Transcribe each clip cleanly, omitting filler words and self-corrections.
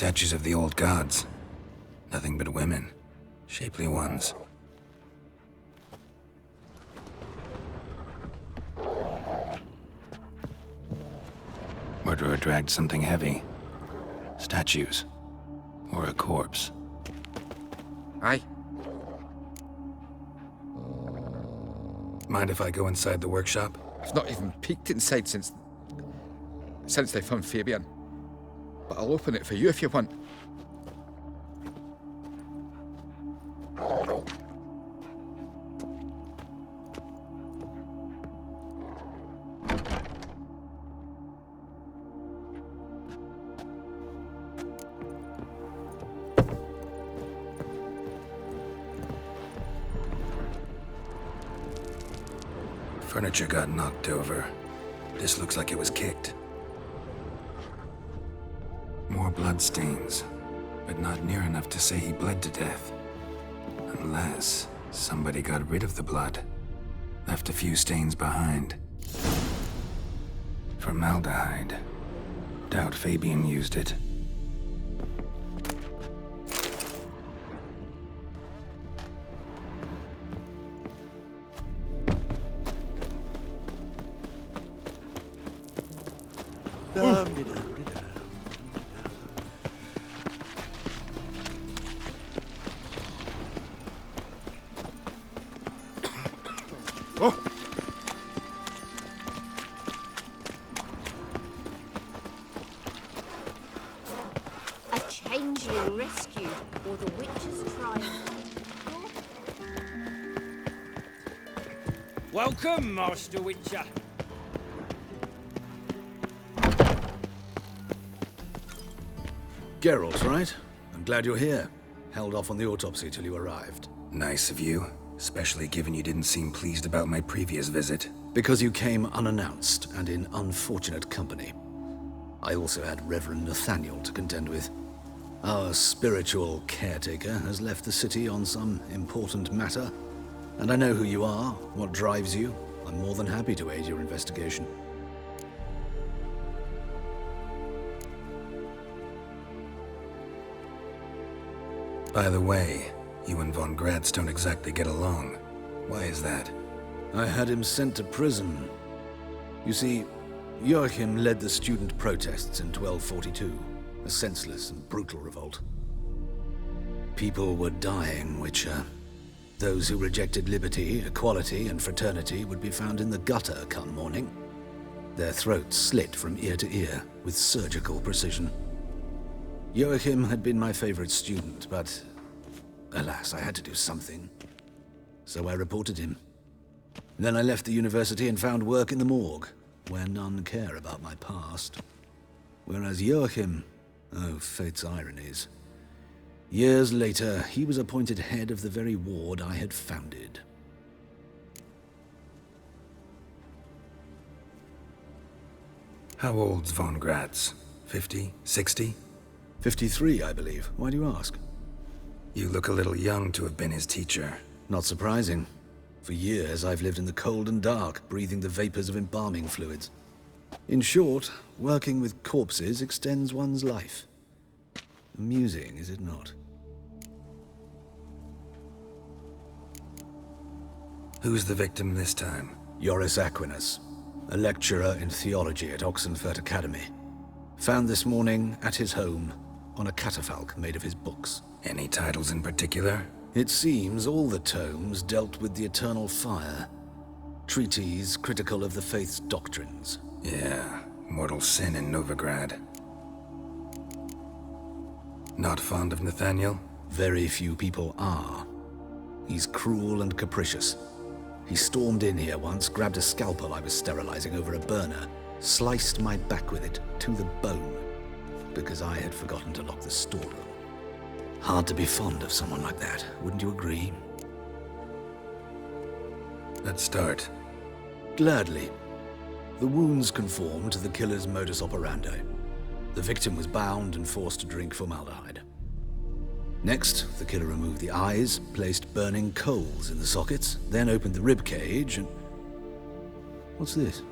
Statues of the old gods. Nothing but women. Shapely ones. Murderer dragged something heavy. Statues. Or a corpse. Aye. Mind if I go inside the workshop? I've not even peeked inside since they found Fabian. But I'll open it for you if you want. Furniture got knocked over. This looks like it was kicked. More bloodstains, but not near enough to say he bled to death. Unless somebody got rid of the blood. Left a few stains behind. Formaldehyde. Doubt Fabian used it. A changeling rescued, or the witch's trial. Welcome, Master Witcher. Geralt, right? I'm glad you're here. Held off on the autopsy till you arrived. Nice of you, especially given you didn't seem pleased about my previous visit. Because you came unannounced and in unfortunate company. I also had Reverend Nathaniel to contend with. Our spiritual caretaker has left the city on some important matter, and I know who you are, what drives you. I'm more than happy to aid your investigation. By the way, you and Von Gratz don't exactly get along. Why is that? I had him sent to prison. You see, Joachim led the student protests in 1242, a senseless and brutal revolt. People were dying, Witcher. Those who rejected liberty, equality, and fraternity would be found in the gutter come morning. Their throats slit from ear to ear with surgical precision. Joachim had been my favorite student, but alas, I had to do something. So I reported him. Then I left the university and found work in the morgue, where none care about my past. Whereas Joachim, oh, fate's ironies. Years later, he was appointed head of the very ward I had founded. How old's Von Gratz? 50? 60? 53, I believe. Why do you ask? You look a little young to have been his teacher. Not surprising. For years, I've lived in the cold and dark, breathing the vapors of embalming fluids. In short, working with corpses extends one's life. Amusing, is it not? Who's the victim this time? Joris Aquinas, a lecturer in theology at Oxenfurt Academy. Found this morning at his home on a catafalque made of his books. Any titles in particular? It seems all the tomes dealt with the eternal fire. Treatises critical of the faith's doctrines. Yeah, mortal sin in Novigrad. Not fond of Nathaniel? Very few people are. He's cruel and capricious. He stormed in here once, grabbed a scalpel I was sterilizing over a burner, sliced my back with it to the bone, because I had forgotten to lock the storeroom. Hard to be fond of someone like that, wouldn't you agree? Let's start. Gladly. The wounds conform to the killer's modus operandi. The victim was bound and forced to drink formaldehyde. Next, the killer removed the eyes, placed burning coals in the sockets, then opened the rib cage and... What's this?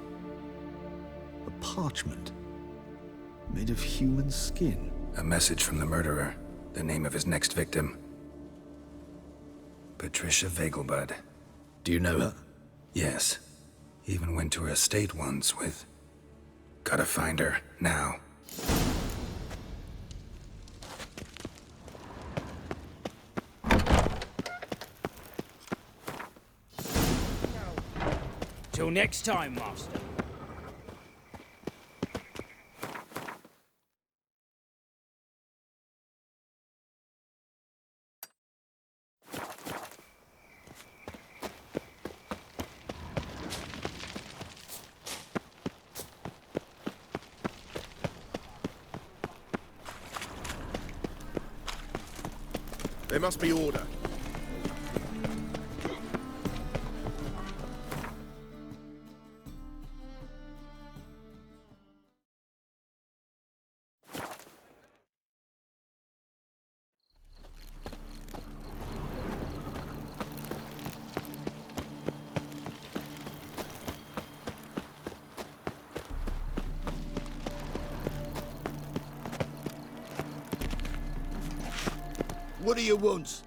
A parchment made of human skin. A message from the murderer. The name of his next victim. Patricia Vegelbud. Do you know her? Yes. Even went to her estate once with... Gotta find her, now. Till next time, Master. There must be order. What do you want?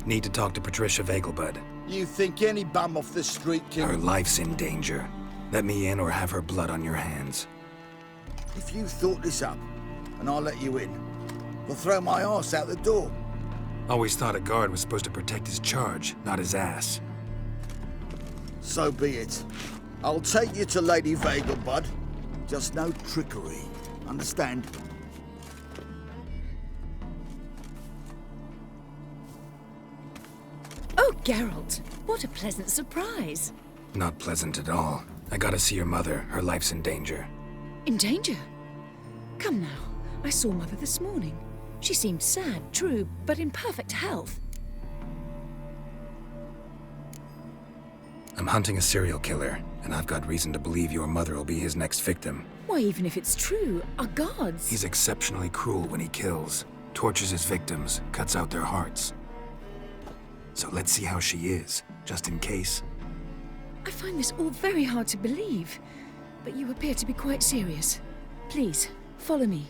Need to talk to Patricia Vegelbud. You think any bum off the street can... Her life's in danger. Let me in or have her blood on your hands. If you thought this up, and I'll let you in, I'll throw my arse out the door. Always thought a guard was supposed to protect his charge, not his ass. So be it. I'll take you to Lady Vegelbud. Just no trickery. Understand? Oh, Geralt, what a pleasant surprise. Not pleasant at all. I gotta see your mother. Her life's in danger. In danger? Come now, I saw Mother this morning. She seemed sad, true, but in perfect health. I'm hunting a serial killer, and I've got reason to believe your mother will be his next victim. Why, even if it's true, our gods... He's exceptionally cruel when he kills, tortures his victims, cuts out their hearts. So let's see how she is, just in case. I find this all very hard to believe, but you appear to be quite serious. Please, follow me.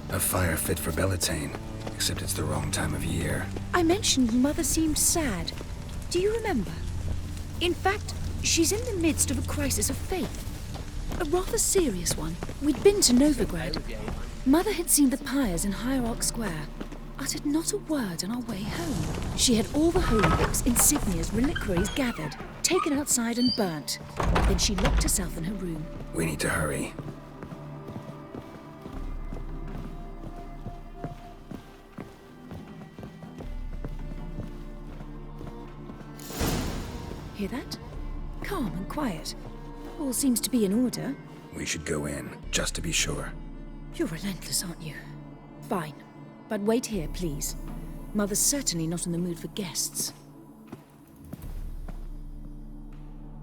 A fire fit for Bellatane, except it's the wrong time of year. I mentioned Mother seemed sad. Do you remember? In fact, she's in the midst of a crisis of faith. A rather serious one. We'd been to Novigrad. Mother had seen the pyres in Hierarch Square, uttered not a word on our way home. She had all the holy books, insignias, reliquaries gathered, taken outside and burnt. Then she locked herself in her room. We need to hurry. Hear that? Calm and quiet. All seems to be in order. We should go in, just to be sure. You're relentless, aren't you? Fine. But wait here, please. Mother's certainly not in the mood for guests.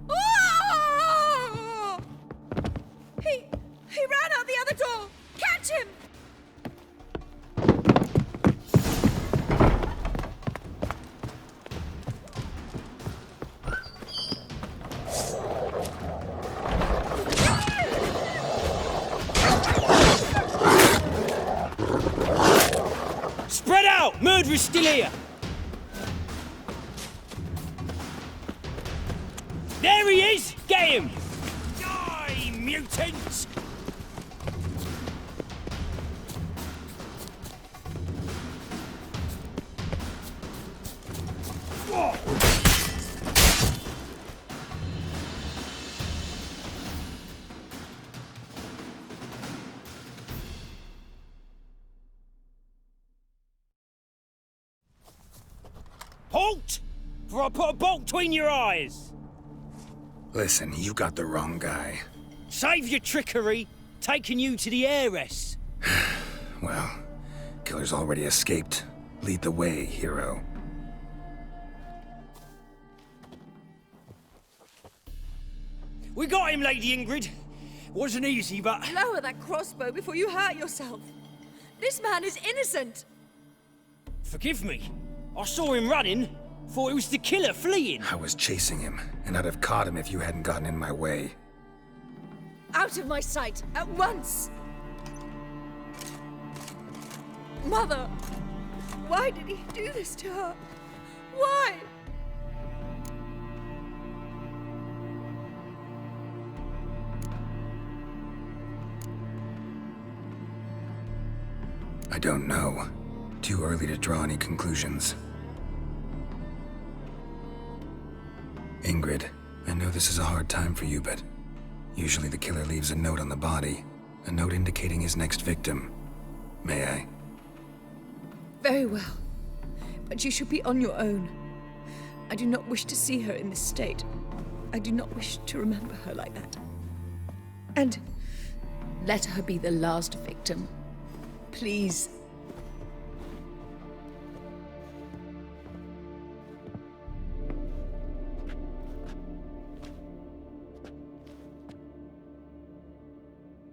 Oh! He ran out the other door! Catch him! Spread out! Murderer's still here! There he is! Get him! Die, mutants! Halt! For I put a bolt between your eyes! Listen, you got the wrong guy. Save your trickery, taking you to the heiress. Well, killer's already escaped. Lead the way, hero. We got him, Lady Ingrid. Wasn't easy, but... Lower that crossbow before you hurt yourself. This man is innocent. Forgive me. I saw him running. Thought it was the killer fleeing. I was chasing him, and I'd have caught him if you hadn't gotten in my way. Out of my sight, at once! Mother! Why did he do this to her? Why? I don't know. Too early to draw any conclusions. Ingrid, I know this is a hard time for you, but usually the killer leaves a note on the body. A note indicating his next victim. May I? Very well. But you should be on your own. I do not wish to see her in this state. I do not wish to remember her like that. And let her be the last victim. Please.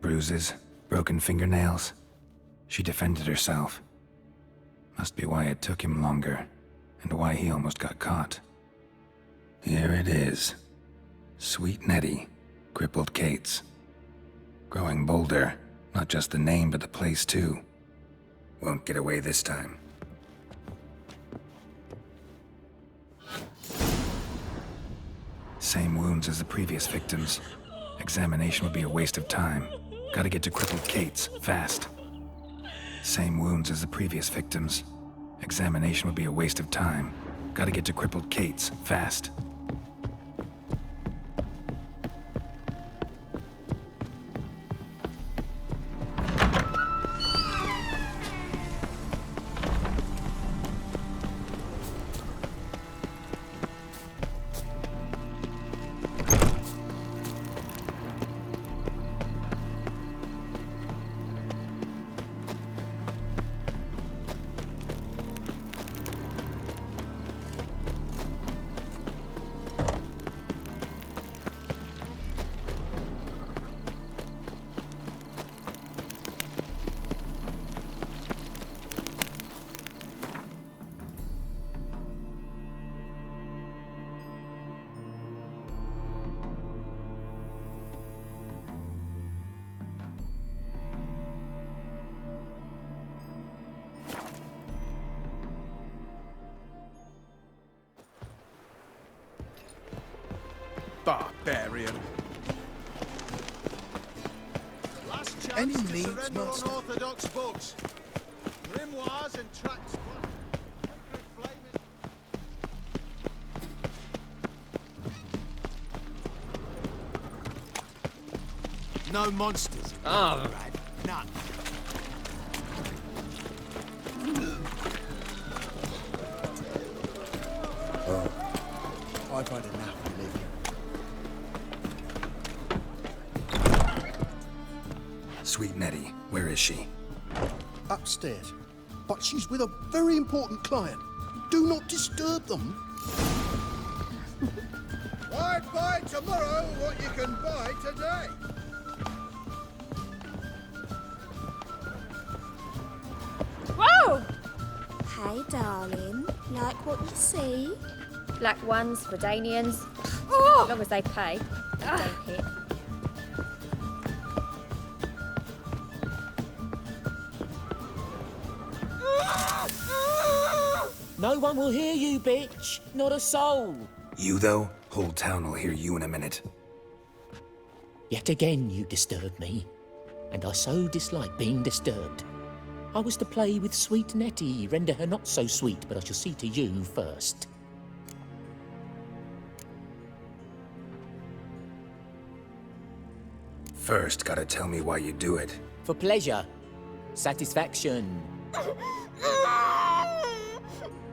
Bruises, broken fingernails. She defended herself. Must be why it took him longer, and why he almost got caught. Here it is. Sweet Nettie, crippled Kate's. Growing bolder, not just the name, but the place too. Won't get away this time. Same wounds as the previous victims. Examination would be a waste of time. Gotta get to crippled Kate's, fast. Same wounds as the previous victims. Examination would be a waste of time. Gotta get to crippled Kate's, fast. Barbarian. Last chance Any to needs, surrender master? unorthodox books. Grimoires and tracts. No monsters. Ah, None. I've had enough of living. Sweet Nettie, where is she? Upstairs. But she's with a very important client. Do not disturb them. Why buy tomorrow what you can buy today? Whoa! Hey, darling. Like what you see? Black ones, Redanians. Oh! As long as they pay. They don't hit. no one will hear you, bitch. Not a soul. You, though? Whole town will hear you in a minute. Yet again you disturb me, and I so dislike being disturbed. I was to play with sweet Nettie, render her not so sweet, but I shall see to you first. First, gotta tell me why you do it. For pleasure. Satisfaction.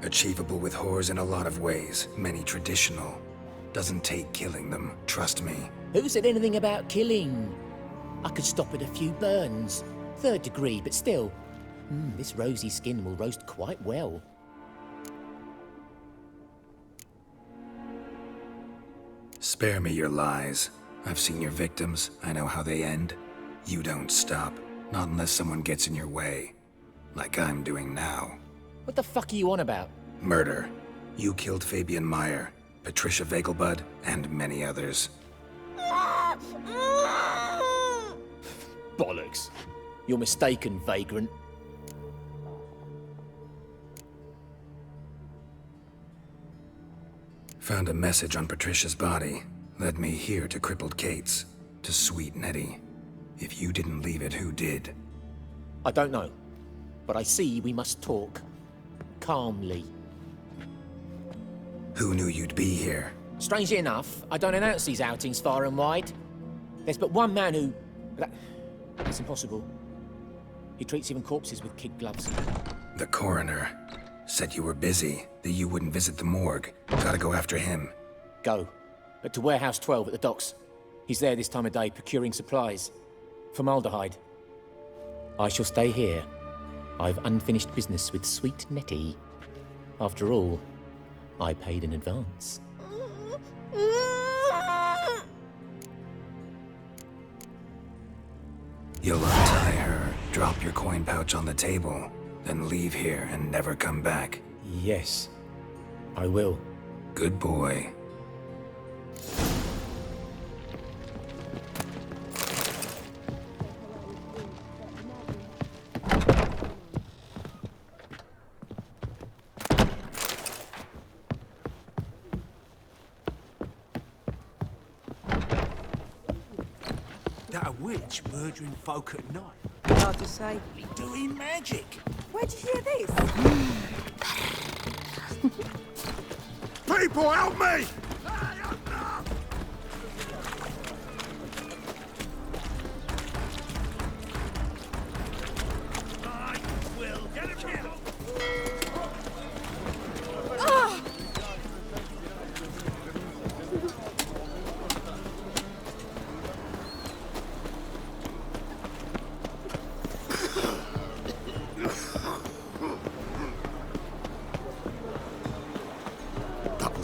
Achievable with whores in a lot of ways, many traditional. Doesn't take killing them, trust me. Who said anything about killing? I could stop at a few burns. 3rd degree, but still. This rosy skin will roast quite well. Spare me your lies. I've seen your victims, I know how they end. You don't stop, not unless someone gets in your way. Like I'm doing now. What the fuck are you on about? Murder. You killed Fabian Meyer, Patricia Vegelbud, and many others. You're mistaken, vagrant. Found a message on Patricia's body. Led me here to crippled Kate's. To Sweet Nettie. If you didn't leave it, who did? I don't know. But I see we must talk. Calmly. Who knew you'd be here? Strangely enough, I don't announce these outings far and wide. There's but one man who... That's impossible. He treats even corpses with kid gloves. The coroner. Said you were busy, that you wouldn't visit the morgue. Gotta go after him. Go. But to Warehouse 12 at the docks. He's there this time of day, procuring supplies. Formaldehyde. I shall stay here. I've unfinished business with Sweet Nettie. After all, I paid in advance. You'll untie her, drop your coin pouch on the table, then leave here and never come back. Yes, I will. Good boy. That a witch murdering folk at night? Hard to say. Doing magic. Where'd you hear this? People, help me! I will get him here.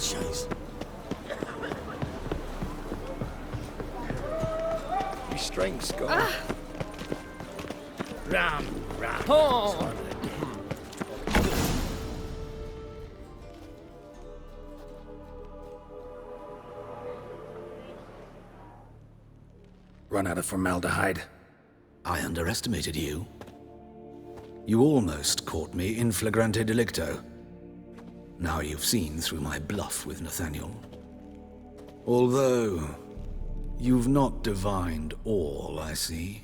Chase. Your strength's gone. Ram. Oh! Run out of formaldehyde. I underestimated you. You almost caught me in flagrante delicto. Now you've seen through my bluff with Nathaniel. Although, you've not divined all, I see.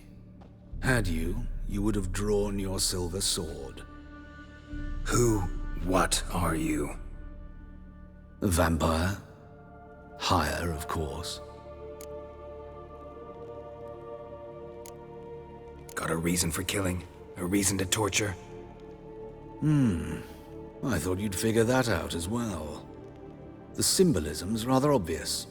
Had you, you would have drawn your silver sword. What are you? A vampire. Higher, of course. Got a reason for killing? A reason to torture? I thought you'd figure that out as well. The symbolism's rather obvious.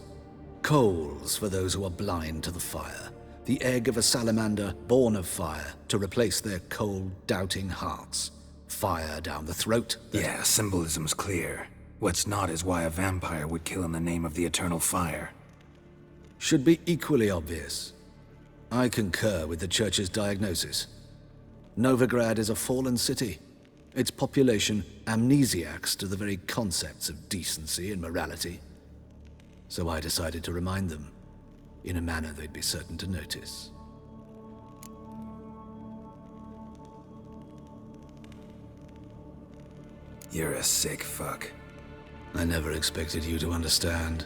Coals for those who are blind to the fire. The egg of a salamander born of fire to replace their cold, doubting hearts. Fire down the throat. Yeah, symbolism's clear. What's not is why a vampire would kill in the name of the eternal fire. Should be equally obvious. I concur with the Church's diagnosis. Novigrad is a fallen city. Its population amnesiacs to the very concepts of decency and morality. So I decided to remind them, in a manner they'd be certain to notice. You're a sick fuck. I never expected you to understand.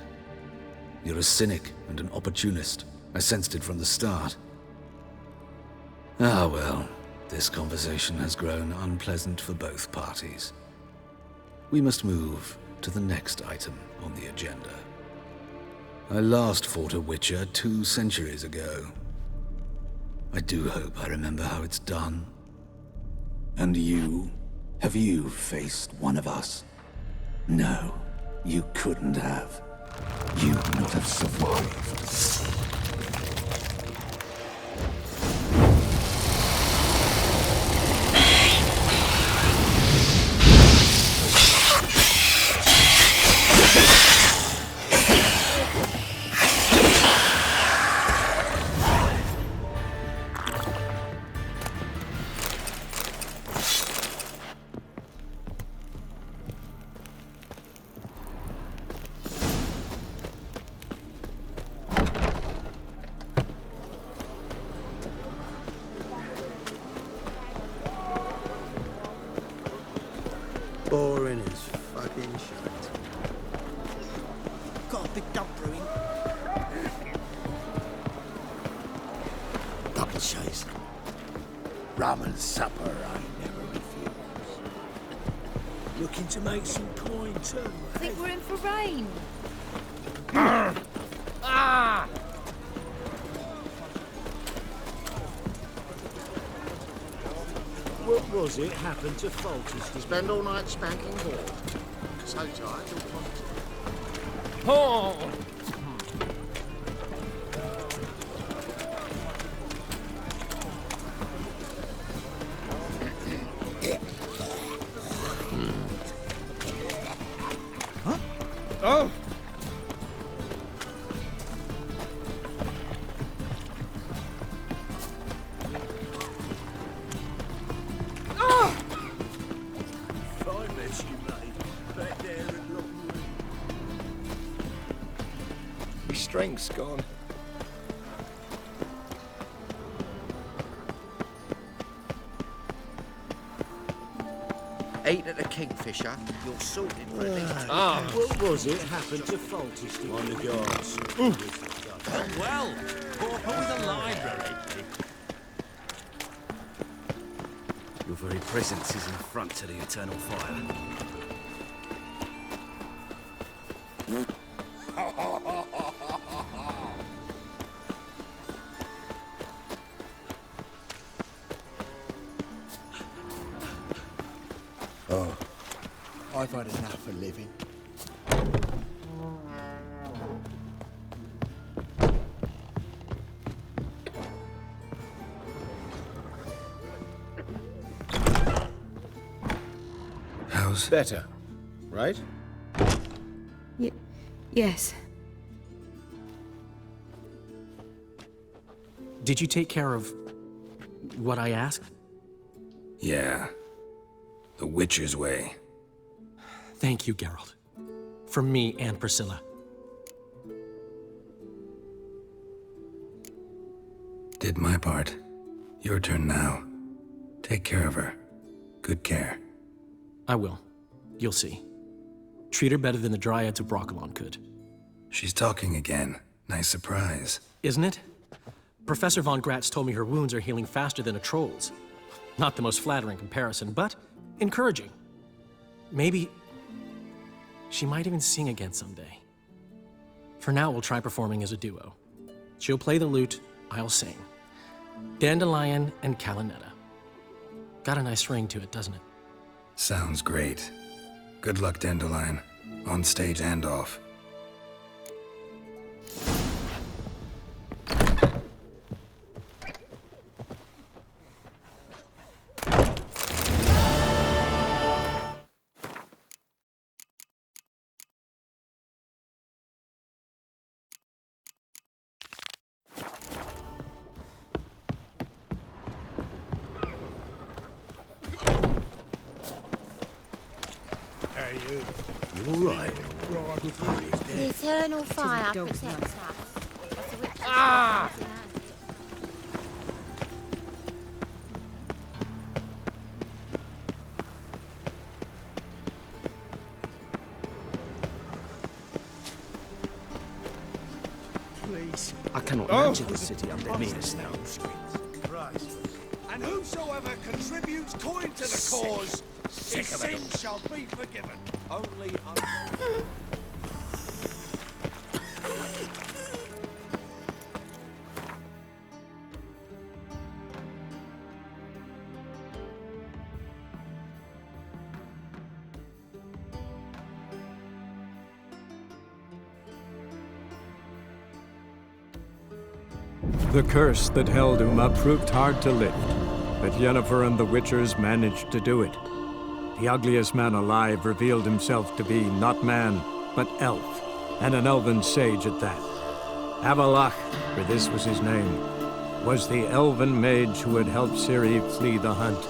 You're a cynic and an opportunist. I sensed it from the start. Ah well, this conversation has grown unpleasant for both parties. We must move to the next item on the agenda. I last fought a Witcher 2 centuries ago. I do hope I remember how it's done. And you? Have you faced one of us? No, you couldn't have. You'd not have survived. Boring as fucking shit. Got a big dump brewing. Double chase. Rum and supper I never refuse. Looking to make some coin too. I think we're in for rain. What was it happened to Foltest? You spend all night spanking board. So tired you'll vomit. Oh! Oh! Fine mess you made. Back there at Lockwood. My strength's gone. Ate at the Kingfisher, you're sorted for at least 2 pounds. What was it happened to Foltest on the guards? Well, Pauper with a library. Your very presence is an affront to the eternal fire. Oh, I've had enough of living. How's... Better, right? Yes. Did you take care of what I asked? Yeah. The Witcher's way. Thank you, Geralt. From me and Priscilla. Did my part. Your turn now. Take care of her. Good care. I will. You'll see. Treat her better than the Dryads of Brokilon could. She's talking again. Nice surprise. Isn't it? Professor von Gratz told me her wounds are healing faster than a troll's. Not the most flattering comparison, but encouraging. Maybe she might even sing again someday. For now, we'll try performing as a duo. She'll play the lute, I'll sing. Dandelion and Calinetta. Got a nice ring to it, doesn't it? Sounds great. Good luck, Dandelion. On stage and off. You all right? The eternal fire protects us. Ah! Please. I cannot imagine the city under Minas now. And whosoever contributes coin to the cause, his sins shall be forgiven. Only The curse that held Uma proved hard to lift, but Yennefer and the Witchers managed to do it. The ugliest man alive revealed himself to be not man, but elf, and an elven sage at that. Avalach, for this was his name, was the elven mage who had helped Ciri flee the hunt,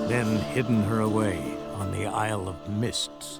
then hidden her away on the Isle of Mists.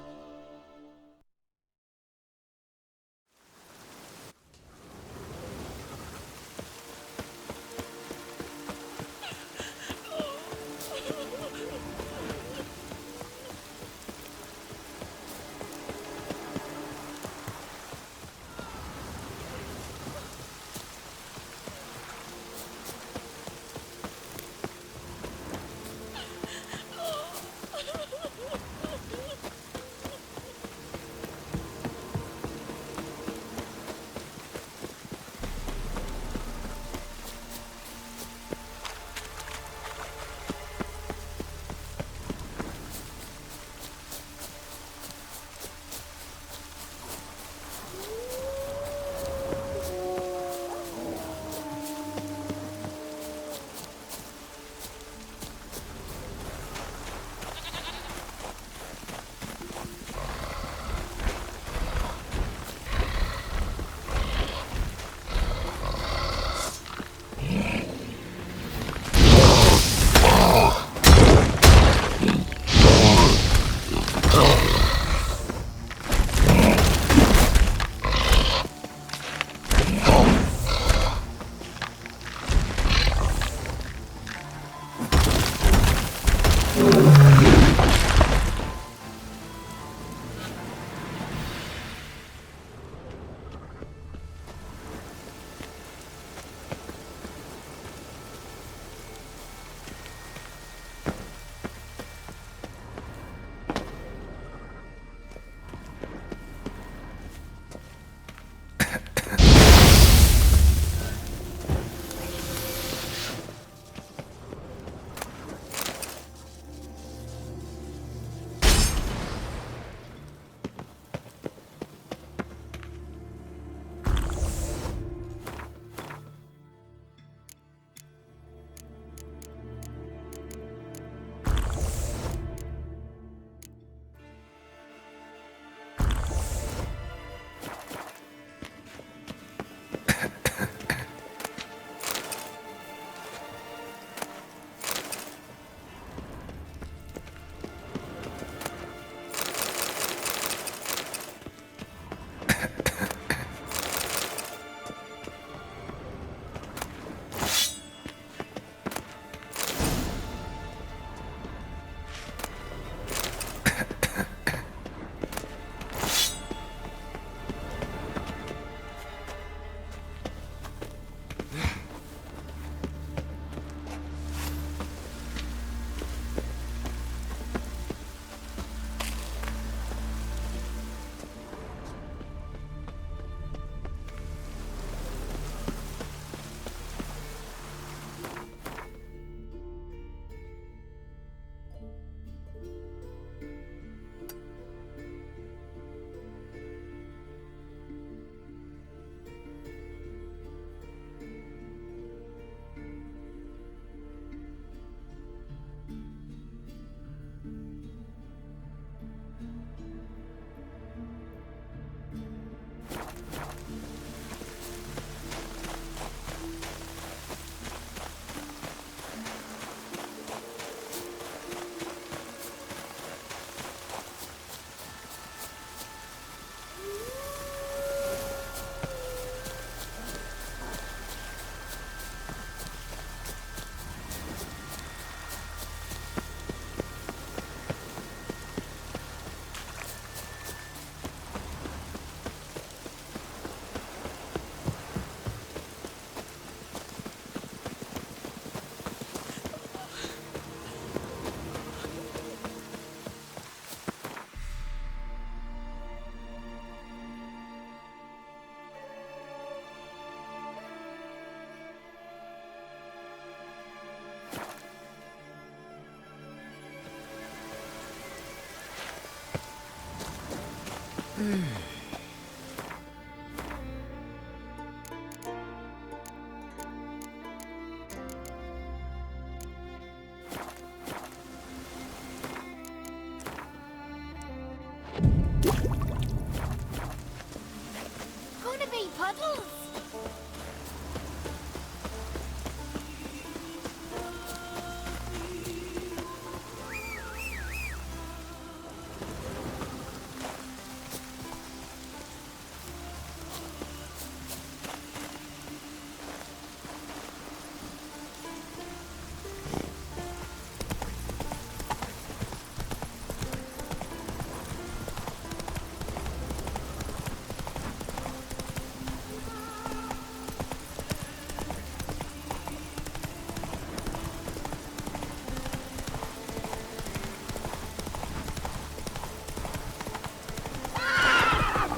Gonna be puddles.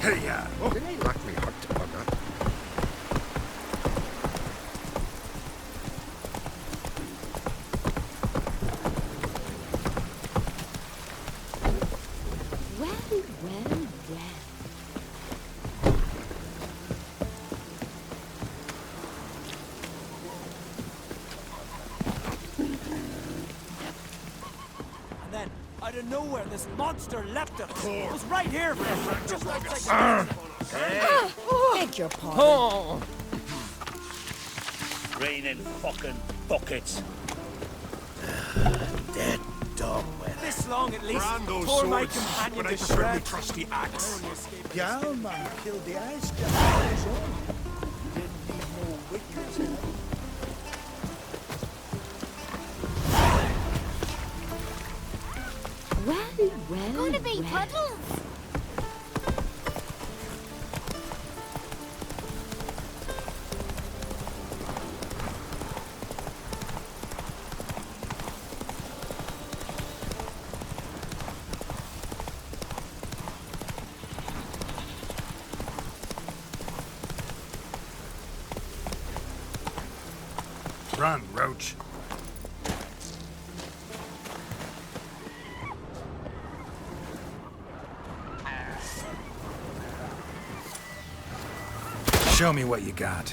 Hey, oh, black me hard to bugger. Well, well, well. And then, out of nowhere, this monster leapt at us. It was right here, just outside the Beg your pardon. Oh. Raining fucking buckets. Dead dog with this long at least. Brando's Tore my swords, companion but I to prefer my shreds. trusty axe. Galman killed the ice giant on his own. Didn't need no witness. Well, gonna be puddles. Run, Roach. Show me what you got.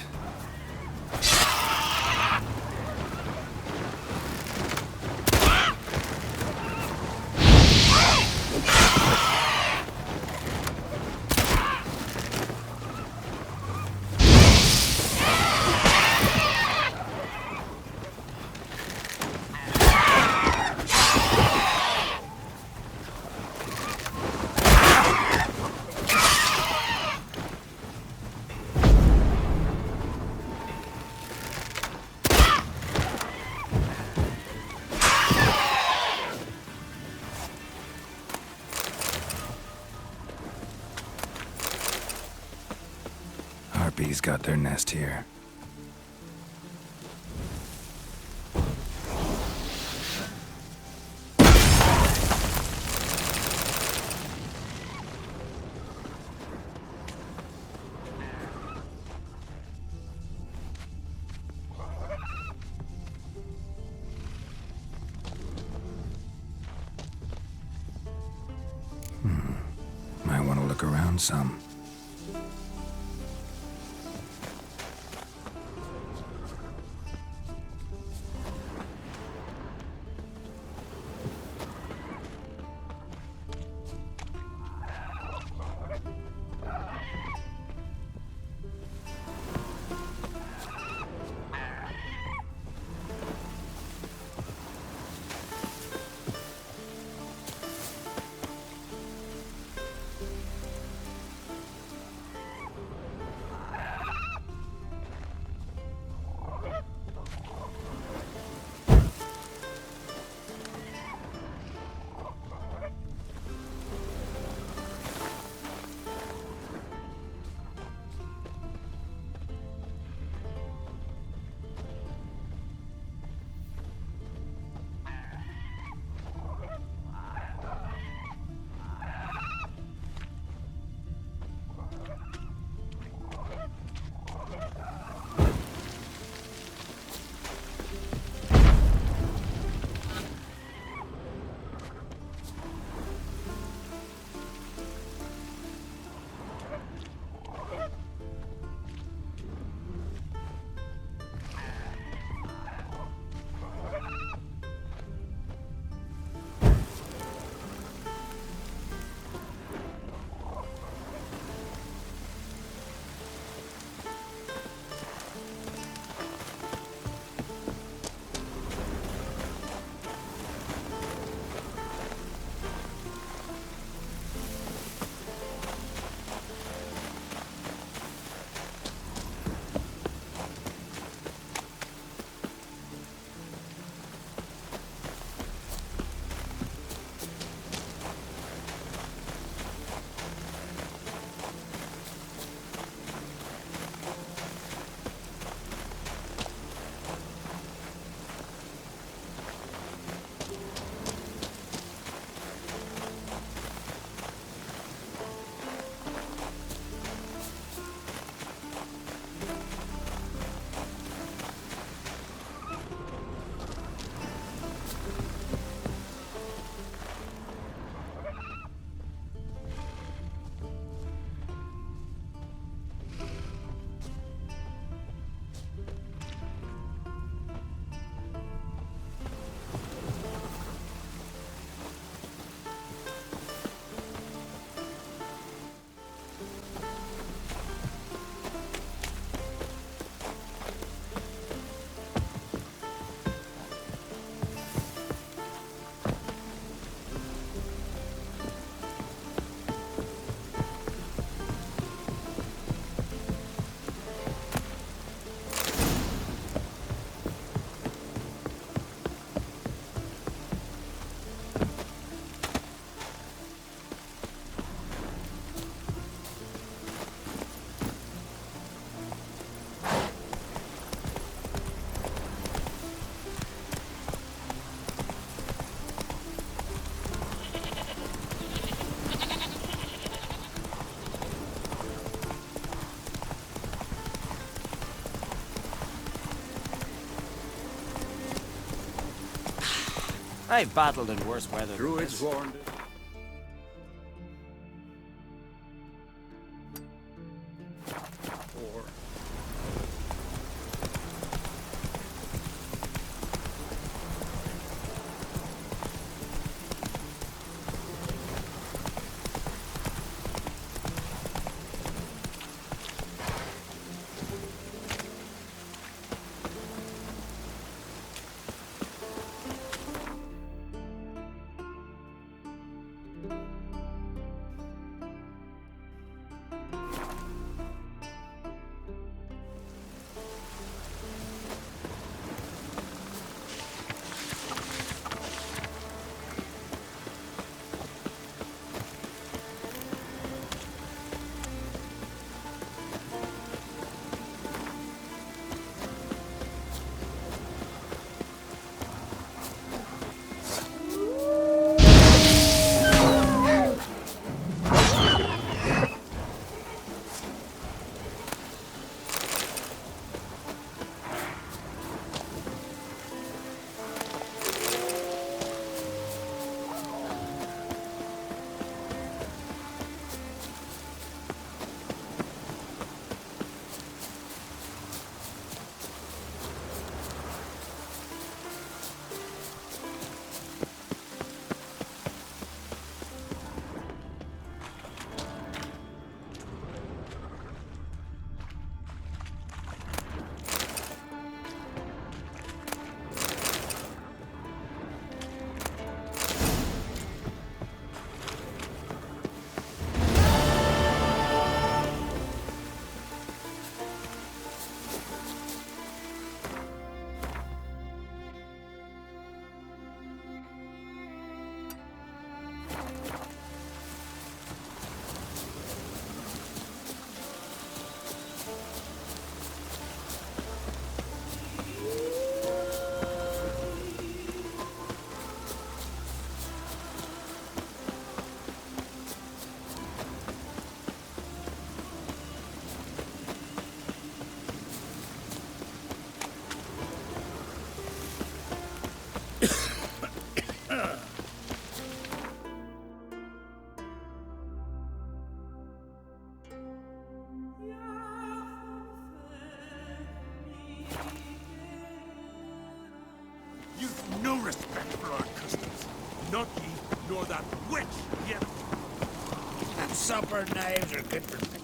Harpies got their nest here. Might want to look around some. I've battled in worse weather. Druids warned. You've no respect for our customs. Not ye, nor that witch, yet. And supper knives are good for me.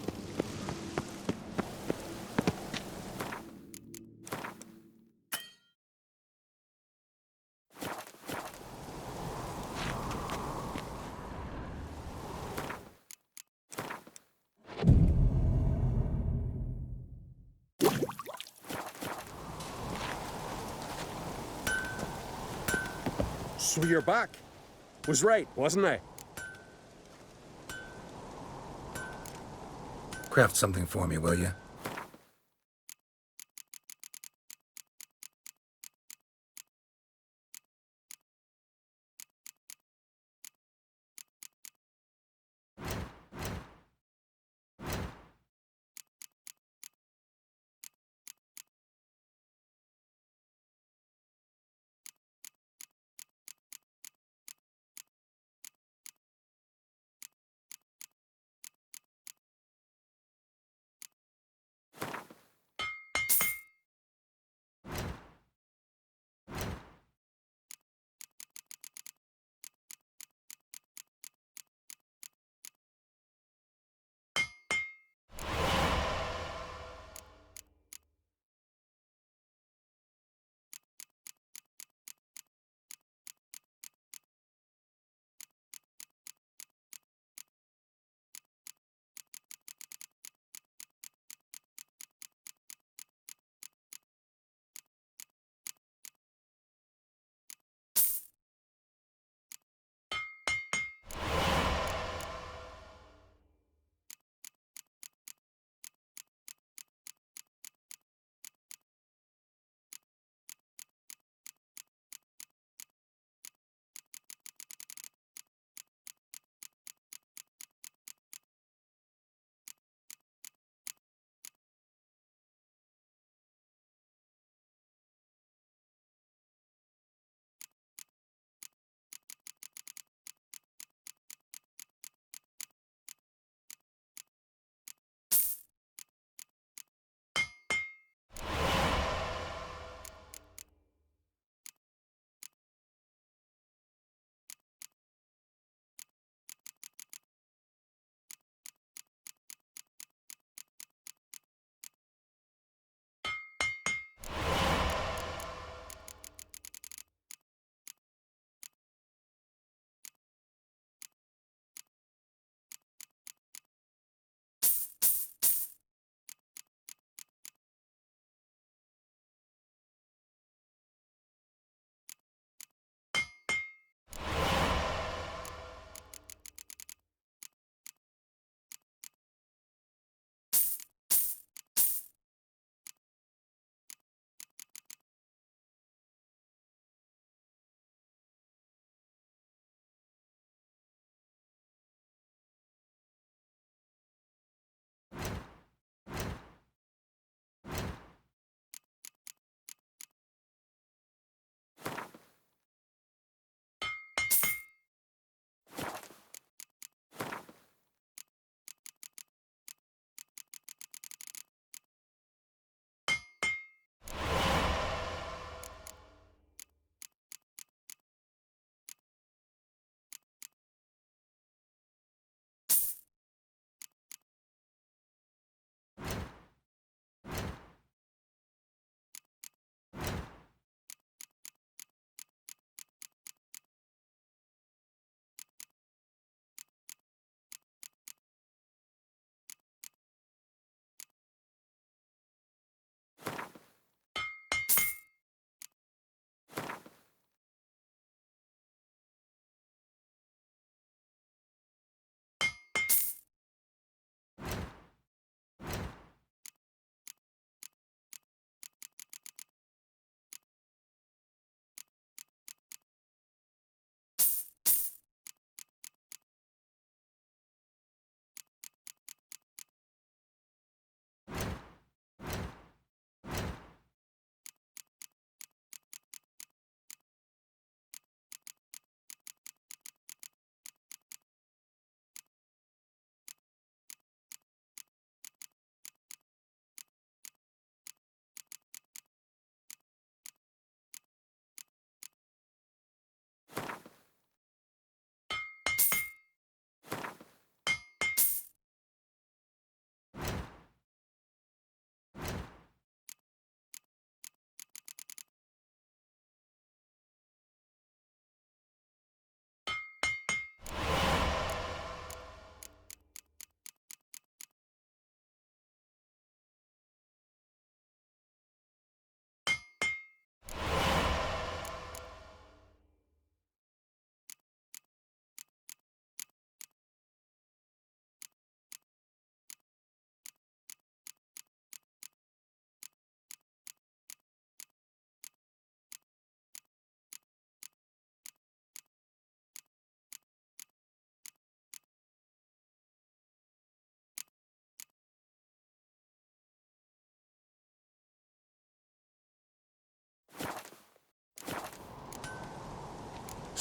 So you're back. Was right, wasn't I? Craft something for me, will you?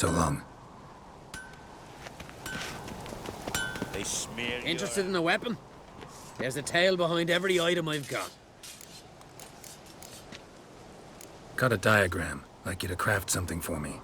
So long. They smear you. Interested in a weapon? There's a tale behind every item I've got. Got a diagram. Like you to craft something for me.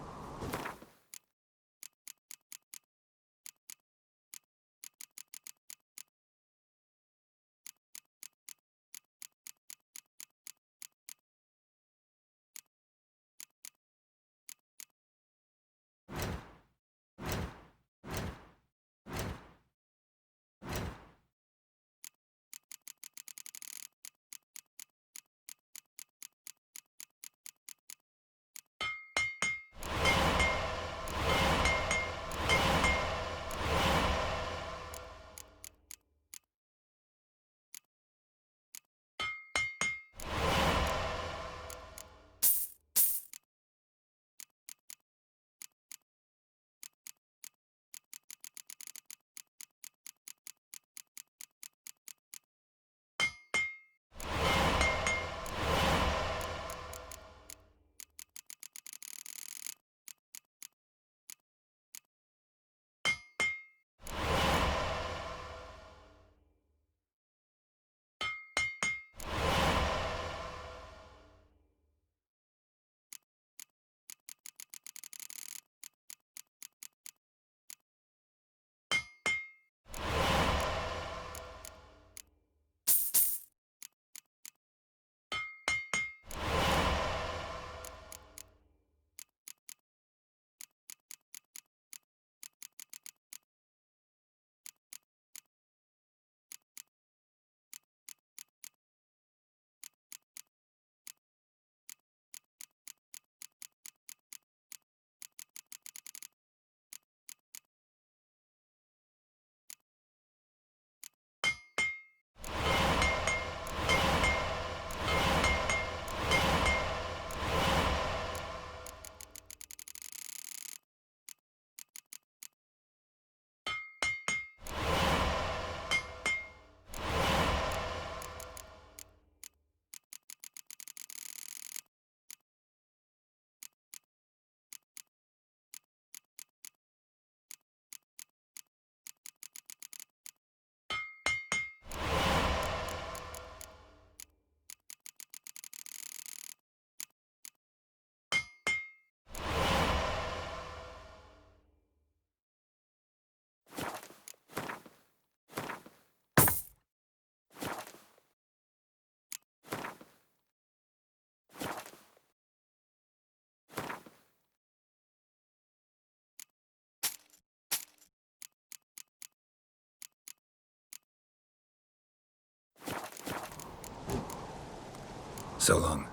So long.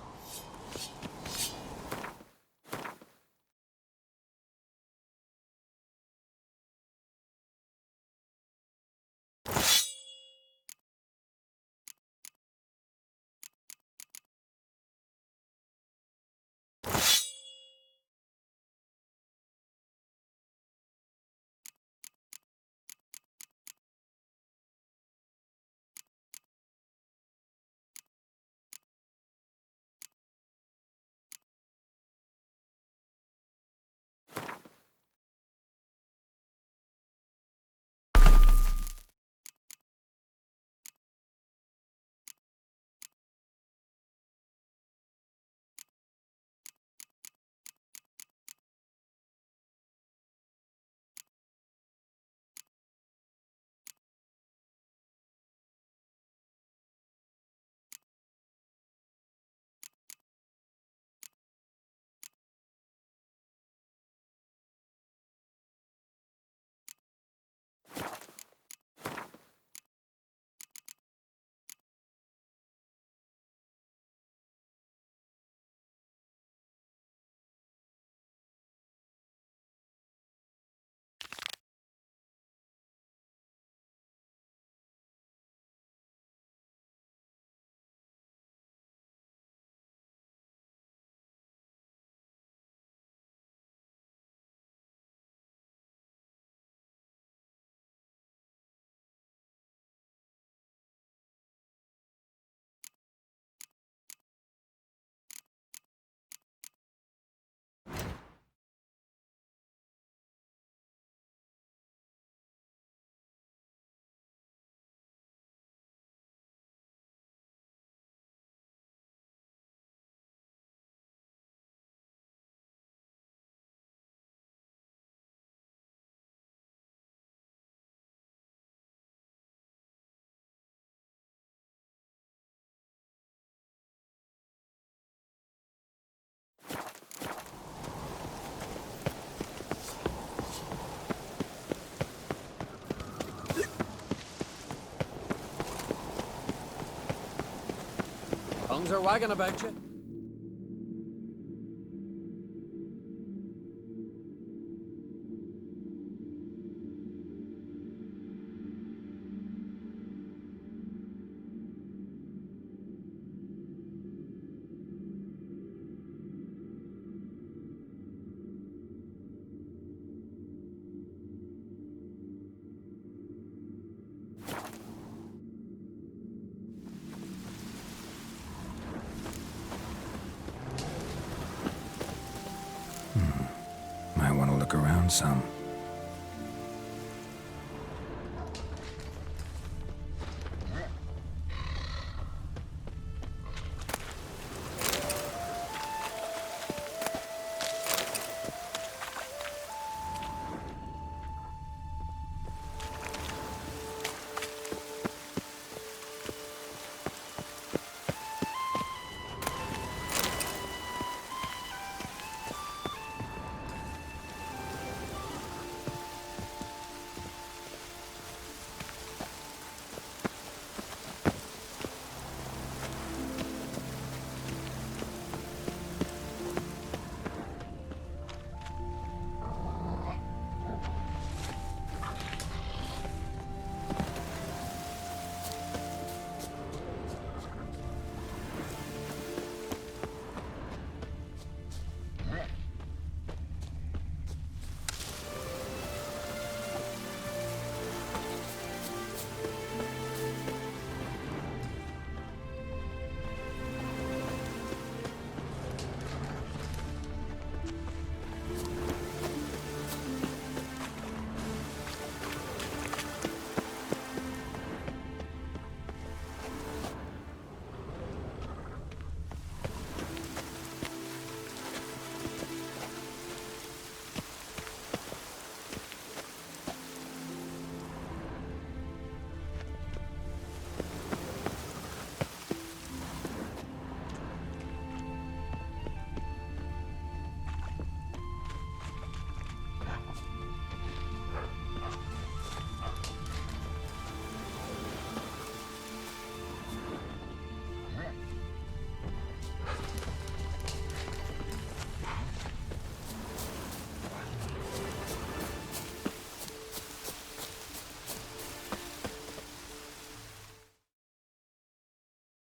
tongues are wagging about you. Might want to look around some.